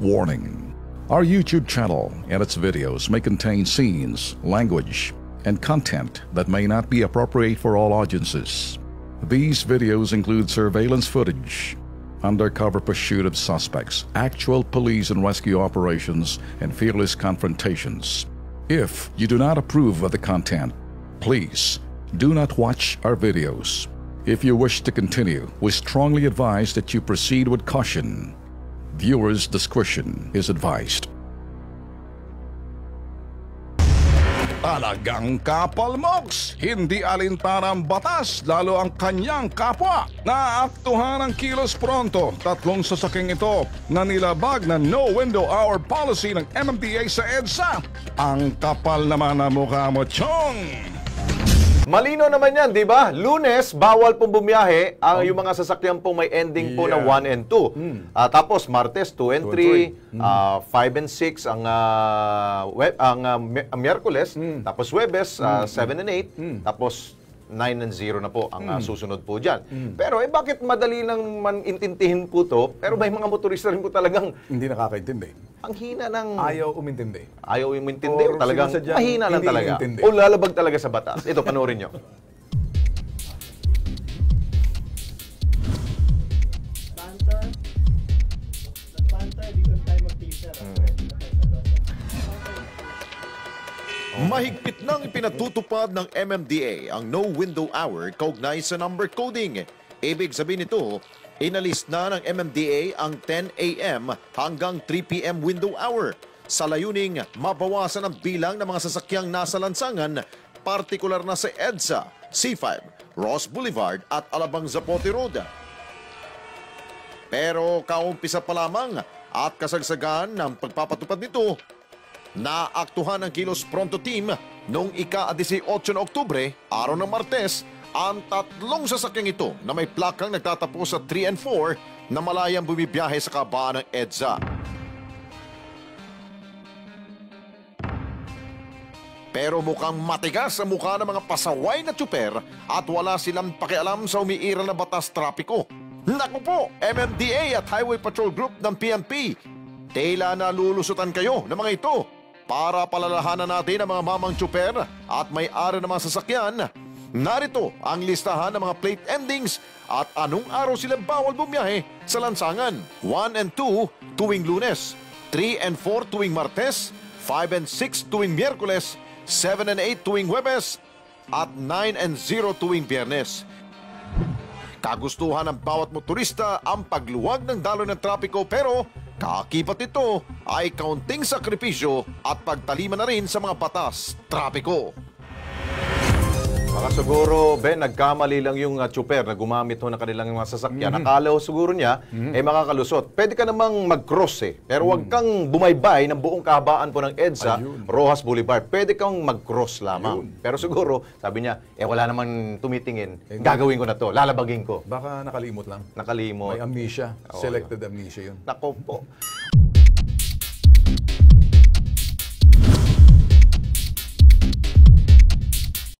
Warning: our YouTube channel and its videos may contain scenes, language, and content that may not be appropriate for all audiences. These videos include surveillance footage, undercover pursuit of suspects, actual police and rescue operations, and fearless confrontations. If you do not approve of the content, please do not watch our videos. If you wish to continue, we strongly advise that you proceed with caution. Viewers' discretion is advised. Talagang kapal, Mox! Hindi alintarang batas, lalo ang kanyang kapwa. Naaktuhan ng kilos pronto, tatlong sasaking ito na nilabag na no-window hour policy ng MMDA sa EDSA. Ang kapal naman na mukha mo, Chong! Malino naman yan, di ba? Lunes, bawal pong bumiyahe ang yung mga sasakyan pong may ending po na 1 and 2. Tapos, Martes, 2 and 3, 5 and 6 ang Miyerkules, tapos Huwebes, 7 and 8, tapos 9 and 0 na po ang susunod po dyan. Pero bakit madali lang man intindihin po to, pero may mga motorista rin po talagang hindi nakakaintindi. ang hina ng... Ayaw umintindi. Ayaw umintindi. O talagang sinasadyang mahina lang hindi talaga. intindi. O lalabag talaga sa batas. Ito, panoorin nyo. Mahigpit nang ipinatutupad ng MMDA ang no window hour kaugnay sa number coding. Ibig sabihin nito, inalis na ng MMDA ang 10 a.m. hanggang 3 p.m. window hour sa layuning mabawasan ang bilang ng mga sasakyang nasa lansangan, partikular na sa EDSA, C5, Ross Boulevard at Alabang Zapote Road. Pero kaumpisa pa lamang at kasagsagan ng pagpapatupad nito, naaktuhan ng Kilos Pronto Team noong ika-18 na Oktubre, araw ng Martes, ang tatlong sasakyang ito na may plakang nagtatapos sa 3 and 4 na malayang bumibiyahe sa kabaan ng EDSA. Pero mukhang matigas ang mukha ng mga pasaway na tsuper at wala silang pakialam sa umiiral na batas trapiko. Naku po, MMDA at Highway Patrol Group ng PNP, tila nalulusutan kayo ng mga ito para palalahanan natin ang mga mamang tsuper at may-ari ng mga sasakyan. Narito ang listahan ng mga plate endings at anong araw sila bawal bumiyahe sa lansangan. 1 and 2 tuwing Lunes, 3 and 4 tuwing Martes, 5 and 6 tuwing Miyerkules, 7 and 8 tuwing Huwebes, at 9 and 0 tuwing Biyernes. Kagustuhan ng bawat motorista ang pagluwag ng daloy ng trapiko, pero kakibat ito ay kaunting sakripisyo at pagtalima na rin sa mga batas trapiko. Baka siguro, Ben, nagkamali lang yung tsuper na gumamit ho ng kanilang mga sasakyan. Akala ho siguro niya, makakalusot. Pwede ka namang mag-cross pero wag kang bumaybay ng buong kahabaan po ng EDSA, Rojas Boulevard. Pwede kang mag-cross lamang. Pero siguro, sabi niya, wala namang tumitingin. Gagawin ko na to, lalabagin ko. Baka nakalimot lang. Nakalimot. May amnesia. Selected amnesia yun. Nako po.